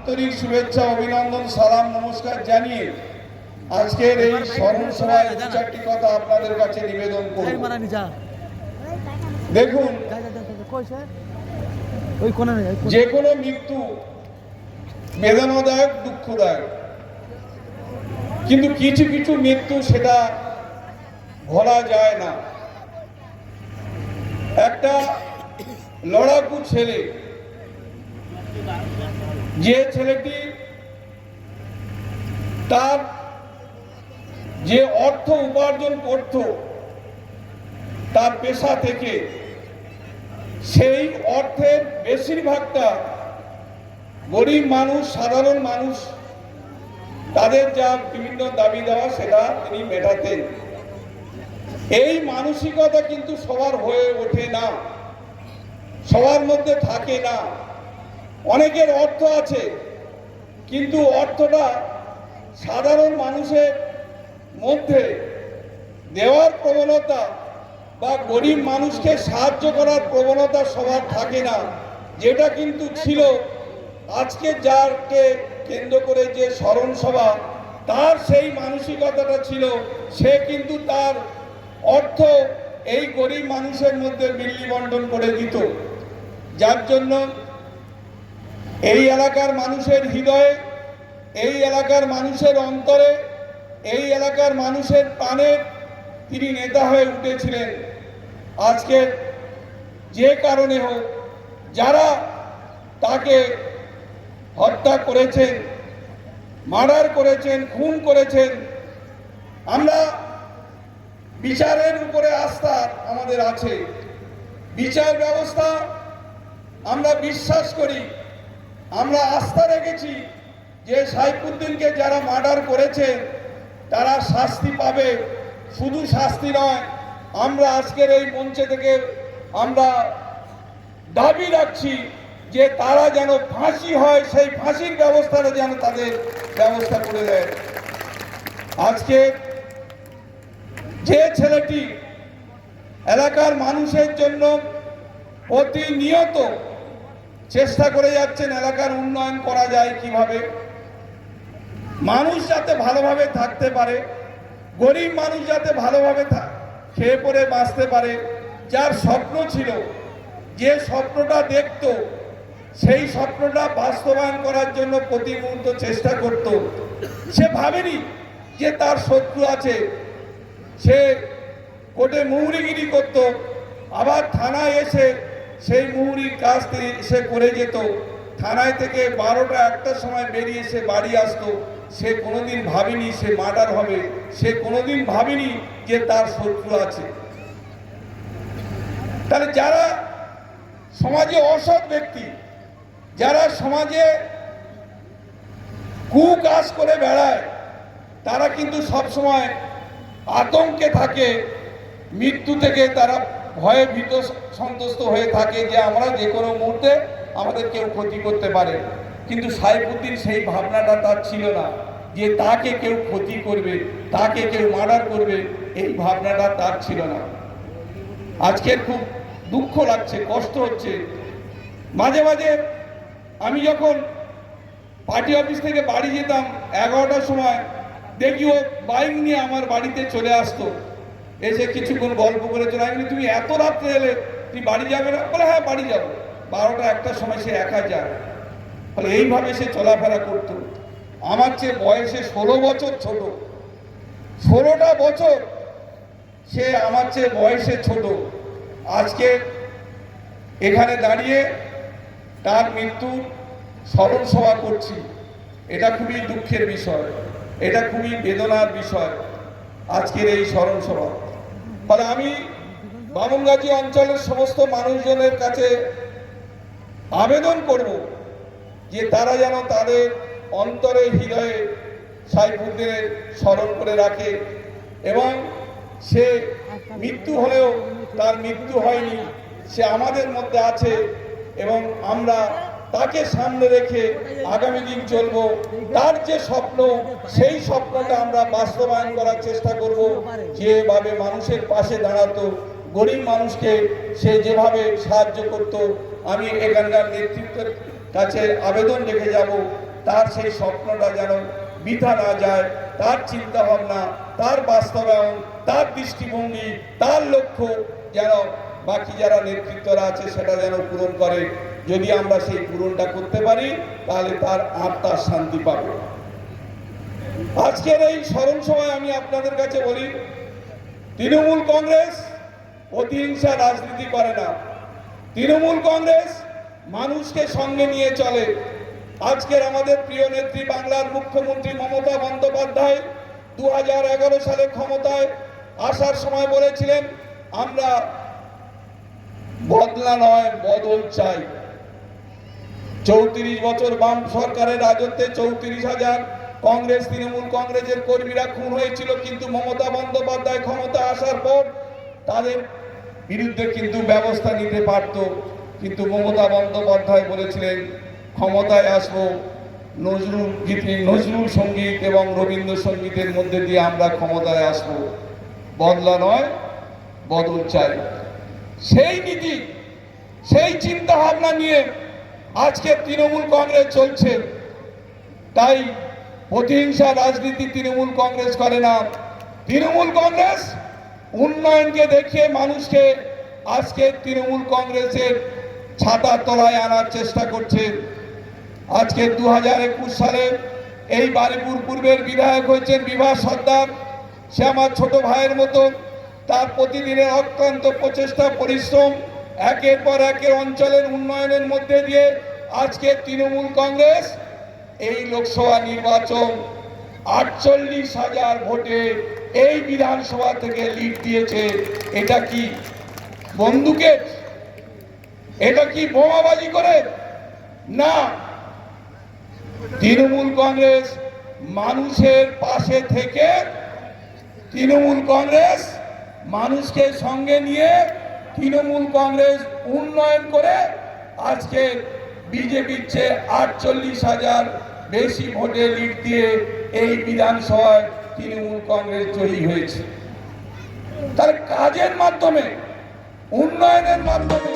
আন্তরিক শুভেচ্ছা, অভিনন্দন, সালাম, নমস্কার জানিয়ে আজকের এই স্মরণ সভায় দু চারটি কথা আপনাদের কাছে নিবেদন করব। দেখুন, যে কোনো মৃত্যু বেদনাদায়ক, দুঃখদায়ক, কিন্তু কিছু কিছু মৃত্যু সেটা ভোলা যায় না। একটা লড়াকু ছেলে, যে ছেলেটি তার যে অর্থ উপার্জন করত তার পেশা থেকে, সেই অর্থের বেশিরভাগটা গরিব মানুষ, সাধারণ মানুষ, তাদের যা বিভিন্ন দাবি দেওয়া সেটা তিনি মেটাতেন। এই মানসিকতা কিন্তু সবার হয়ে ওঠে না, সবার মধ্যে থাকে না। অনেকের অর্থ আছে, কিন্তু অর্থটা সাধারণ মানুষের মধ্যে দেওয়ার প্রবণতা বা গরিব মানুষকে সাহায্য করার প্রবণতা সবার থাকে না, যেটা কিন্তু ছিল আজকে যাকে কেন্দ্র করে যে স্মরণ সভা, তার সেই মানসিকতাটা ছিল। সে কিন্তু তার অর্থ এই গরিব মানুষের মধ্যে বিলি বন্টন করে দিত, যার জন্য এই এলাকার মানুষের হৃদয়ে, এই এলাকার মানুষের অন্তরে, এই এলাকার মানুষের প্রাণে তিনি নেতা হয়ে উঠেছিলেন। আজকে যে কারণে হোক, যারা তাকে হত্যা করেছেন, মার্ডার করেছেন, খুন করেছেন, আমরা বিচারের উপরে আস্থা আমাদের আছে। বিচার ব্যবস্থা আমরা বিশ্বাস করি, আমরা আস্থা রেখেছি যে সাইফুদ্দিনকে যারা মার্ডার করেছে তারা শাস্তি পাবে। শুধু শাস্তি নয়, আমরা আজকের এই মঞ্চে থেকে আমরা দাবি রাখছি যে তারা যেন ফাঁসি হয়, সেই ফাঁসির ব্যবস্থাটা যেন তাদের ব্যবস্থা করে দেয়। আজকে যে ছেলেটি এলাকার মানুষের জন্য প্রতিনিয়ত চেষ্টা করে যাচ্ছেন এলাকার উন্নয়ন করা যায় কিভাবে, মানুষ যাতে ভালোভাবে থাকতে পারে, গরিব মানুষ যাতে ভালোভাবে খেয়ে পরে বাঁচতে পারে, যার স্বপ্ন ছিল, যে স্বপ্নটা দেখত, সেই স্বপ্নটা বাস্তবায়ন করার জন্য প্রতি মুহূর্ত চেষ্টা করত। সে ভাবেনি যে তার শত্রু আছে। সে কোর্টে মুহুরিগিরি করত, আবার থানায় এসে সেই মুহুরির কাজ সে করে যেত। থানায় থেকে 12টা 1টার সময় বেরিয়ে সে বাড়ি আসতো। সে কোনোদিন ভাবেনি সে মার্ডার হবে, সে কোনোদিন ভাবেনি যে তার শত্রু আছে। তাহলে যারা সমাজে অসৎ ব্যক্তি, যারা সমাজে কুকাজ করে বেড়ায়, তারা কিন্তু সবসময় আতঙ্কে থাকে, মৃত্যু থেকে তারা ভয়ে ভীত সন্তুষ্ট হয়ে থাকে যে আমরা যে কোনো মুহূর্তে আমাদের কেউ ক্ষতি করতে পারে। কিন্তু সাইফুদ্দিন সেই ভাবনাটা তার ছিল না, যে তাকে কেউ ক্ষতি করবে, তাকে কেউ মার্ডার করবে, এই ভাবনাটা তার ছিল না। আজকে খুব দুঃখ লাগছে, কষ্ট হচ্ছে। মাঝে মাঝে আমি যখন পার্টি অফিস থেকে বাড়ি যেতাম 11টার সময়, দেখি ও বাইক নিয়ে আমার বাড়িতে চলে আসতো, এসে কিছুক্ষণ গল্প করে চলে। আমি তুমি এত রাত্রে এলে, তুমি বাড়ি যাবে না? বলে হ্যাঁ বাড়ি যাবো। 12টা 1টার সময় সে একা যায়। ফলে এইভাবে সে চলাফেরা করতো। আমার চেয়ে বয়সে 16 বছর ছোট, 16টা বছর সে আমার চেয়ে বয়সে ছোট। আজকে এখানে দাঁড়িয়ে তার মৃত্যুর স্মরণ সভা করছি, এটা খুবই দুঃখের বিষয়, এটা খুবই বেদনার বিষয় আজকের এই স্মরণ সভা। ফলে আমি বামুনগাজী অঞ্চলের সমস্ত মানুষজনের কাছে আবেদন করব যে তারা যেন তাদের অন্তরে, হৃদয়ে সাইফুদ্দিনের স্মরণ করে রাখে, এবং সে মৃত্যু হলেও তার মৃত্যু হয়নি, সে আমাদের মধ্যে আছে, এবং আমরা তাকে সামনে রেখে আগামী দিন চলব। তার যে স্বপ্ন, সেই স্বপ্নটা আমরা বাস্তবায়ন করার চেষ্টা করব। যেভাবে মানুষের পাশে দাঁড়াতো, গরিব মানুষকে সে যেভাবে সাহায্য করত, আমি এখানকার নেতৃত্বের কাছে আবেদন রেখে যাব তার সেই স্বপ্নটা যেন বৃথা না যায়, তার চিন্তা ভাবনা, তার বাস্তবায়ন, তার দৃষ্টিভঙ্গি, তার লক্ষ্য যেন বাকি যারা নেতৃত্বরা আছে সেটা যেন পূরণ করে। যদি আমরা সেই পূরণটা করতে পারি তাহলে তার আত্মার শান্তি পাবে। আজকের এই স্মরণ সময় আমি আপনাদের কাছে বলি, তৃণমূল কংগ্রেস প্রতিহিংসা রাজনীতি করে না। তৃণমূল কংগ্রেস মানুষকে সঙ্গে নিয়ে চলে। আজকের আমাদের প্রিয় নেত্রী বাংলার মুখ্যমন্ত্রী মমতা বন্দ্যোপাধ্যায় 2011 সালে ক্ষমতায় আসার সময় বলেছিলেন, আমরা বদলা নয় বদল চাই। 34 বছর বাম সরকারের রাজত্বে 34,000 কংগ্রেস তৃণমূল কংগ্রেসের কর্মীরা খুন হয়েছিল, কিন্তু মমতা বন্দ্যোপাধ্যায় ক্ষমতা আসার পর তাদের বিরুদ্ধে কিন্তু ব্যবস্থা নিতে পারত। কিন্তু মমতা বন্দ্যোপাধ্যায় বলেছিলেন, ক্ষমতায় আসবো নজরুল সঙ্গীত এবং রবীন্দ্রসঙ্গীতের মধ্যে দিয়ে আমরা ক্ষমতায় আসবো, বদলা নয় বদল চাই। সেই নীতি, সেই চিন্তা ভাবনা নিয়ে আজকে তৃণমূল কংগ্রেস চলছে। তাই প্রতিহিংসা রাজনীতি তৃণমূল কংগ্রেস করে না। তৃণমূল কংগ্রেস উন্নয়নকে দেখিয়ে মানুষকে আজকে তৃণমূল কংগ্রেসের ছাতার তলায় আনার চেষ্টা করছে। আজকে 2021 সালে এই বারুইপুর পূর্বের বিধায়ক হয়েছেন বিভাস সর্দার। সে আমার ছোট ভাইয়ের মতো। তার প্রতিদিনের অক্লান্ত প্রচেষ্টা পরিশ্রম একের পর একের অঞ্চলের উন্নয়নের মধ্যে দিয়ে আজকে তৃণমূল কংগ্রেস এই লোকসভা নির্বাচন 48,000 ভোটে এই বিধানসভা থেকে লিড দিয়েছে। এটা কি বন্দুকের? এটা কি বোমাবাজি করে? না, তৃণমূল কংগ্রেস মানুষের পাশে থেকে, তৃণমূল কংগ্রেস মানুষকে সঙ্গে নিয়ে, তৃণমূল কংগ্রেস উন্নয়ন করে আজকে বিজেপির চেয়ে 48,000 বেশি ভোটে লিড দিয়ে এই বিধানসভায় তৃণমূল কংগ্রেস জয়ী হয়েছে। তার কাজের মাধ্যমে, উন্নয়নের মাধ্যমে।